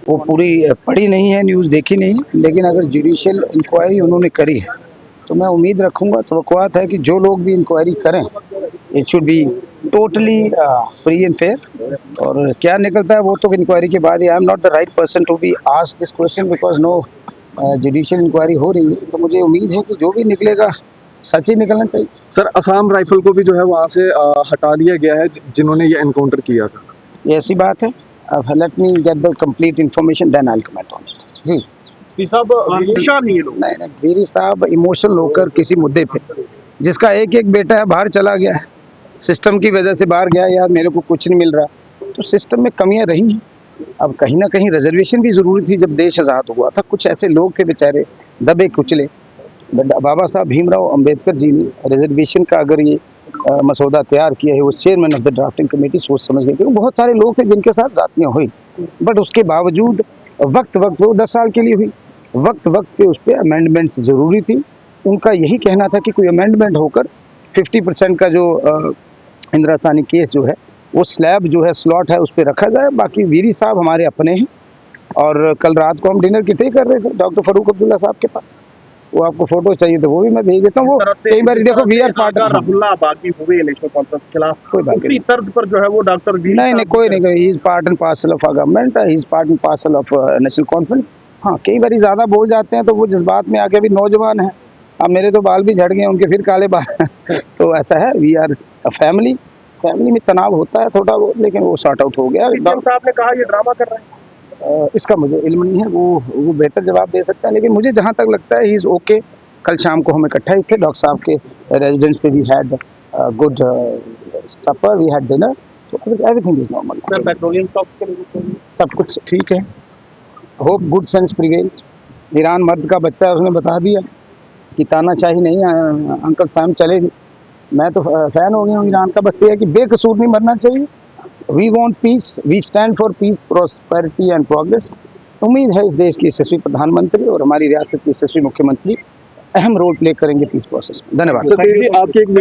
वो पूरी पढ़ी नहीं है, न्यूज़ देखी नहीं है, लेकिन अगर जुडिशियल इंक्वायरी उन्होंने करी है तो मैं उम्मीद रखूंगा, तवक्कुआत है कि जो लोग भी इंक्वायरी करें it should be totally free and fair. और क्या निकलता है वो तो इंक्वायरी के बाद ही। I am not the right person to be ask this question because no judicial inquiry हो रही है, तो मुझे उम्मीद है कि जो भी निकलेगा सच ही निकलना चाहिए। सर, असम राइफल को भी जो है वहाँ से हटा दिया गया है जिन्होंने ये एनकाउंटर किया था। ये ऐसी बात है, अब let me get the complete information then I will comment on it. जी साहब, हमेशा नहीं लोग नहीं वीरी साहब इमोशनल होकर किसी मुद्दे पे, जिसका एक एक बेटा है बाहर चला गया है, सिस्टम की वजह से बाहर गया, यार मेरे को कुछ नहीं मिल रहा, तो सिस्टम में कमियां रही हैं। अब कहीं ना कहीं रिजर्वेशन भी ज़रूरी थी जब देश आज़ाद हुआ था। कुछ ऐसे लोग थे बेचारे दबे कुचले, बाबा साहब भीमराव अंबेडकर जी ने रिजर्वेशन का अगर ये मसौदा तैयार किया है, वो chairman of the drafting committee सोच समझ गए थे। बहुत सारे लोग थे जिनके साथ जातियाँ हुई, बट उसके बावजूद वक्त वो 10 साल के लिए हुई, वक्त पे उस पर अमेंडमेंट्स ज़रूरी थी। उनका यही कहना था कि कोई अमेंडमेंट होकर 50% का जो इंदिरा सानी केस जो है वो स्लैब जो है स्लॉट है उस पर रखा जाए। बाकी वीरी साहब हमारे अपने हैं, और कल रात को हम डिनर कितने कर रहे थे डॉक्टर फरूक अब्दुल्ला साहब के पास, वो आपको फोटो चाहिए तो वो भी मैं भेज देता हूँ। वो कई बार देखो वी आर पार्टनर रहुल्ला बाकी हुए इलेक्शन कॉन्फ्रेंस के खिलाफ, कोई बात उसी तर्ज पर जो है वो डॉक्टर नहीं कोई नहीं, he is part and parcel of government, he is part and parcel of national conference. हाँ कई बार ज़्यादा बोल जाते हैं तो वो जज्बात में आके भी नौजवान है, अब मेरे तो बाल भी झड़ गए, उनके फिर काले बाल तो ऐसा है, वी आर अ फैमिली में तनाव होता है थोड़ा बहुत, लेकिन वो सॉर्ट आउट हो गया। साहब ने कहा ये ड्रामा कर रहे हैं, इसका मुझे इल्म नहीं है, वो बेहतर जवाब दे सकता है, लेकिन मुझे जहाँ तक लगता है ही इज़ ओके। कल शाम को हम इकट्ठा ही थे डॉक्टर साहब के रेजिडेंस पे, we had good supper, we had dinner, तो एवरीथिंग इज नॉर्मल। पेट्रोलियम सब कुछ ठीक है, hope good sense prevails. Iran मर्द का बच्चा है, उसने बता दिया कि तानाशाही नहीं अंकल साहब चलेगी। मैं तो फैन हो गया हूँ ईरान का, बस ये है कि बेकसूर नहीं मरना चाहिए। We want peace, we stand for peace, prosperity and progress. उम्मीद है इस देश की यशस्वी प्रधानमंत्री और हमारी रियासत के यशस्वी मुख्यमंत्री अहम रोल प्ले करेंगे पीस प्रोसेस में। धन्यवाद। आपकी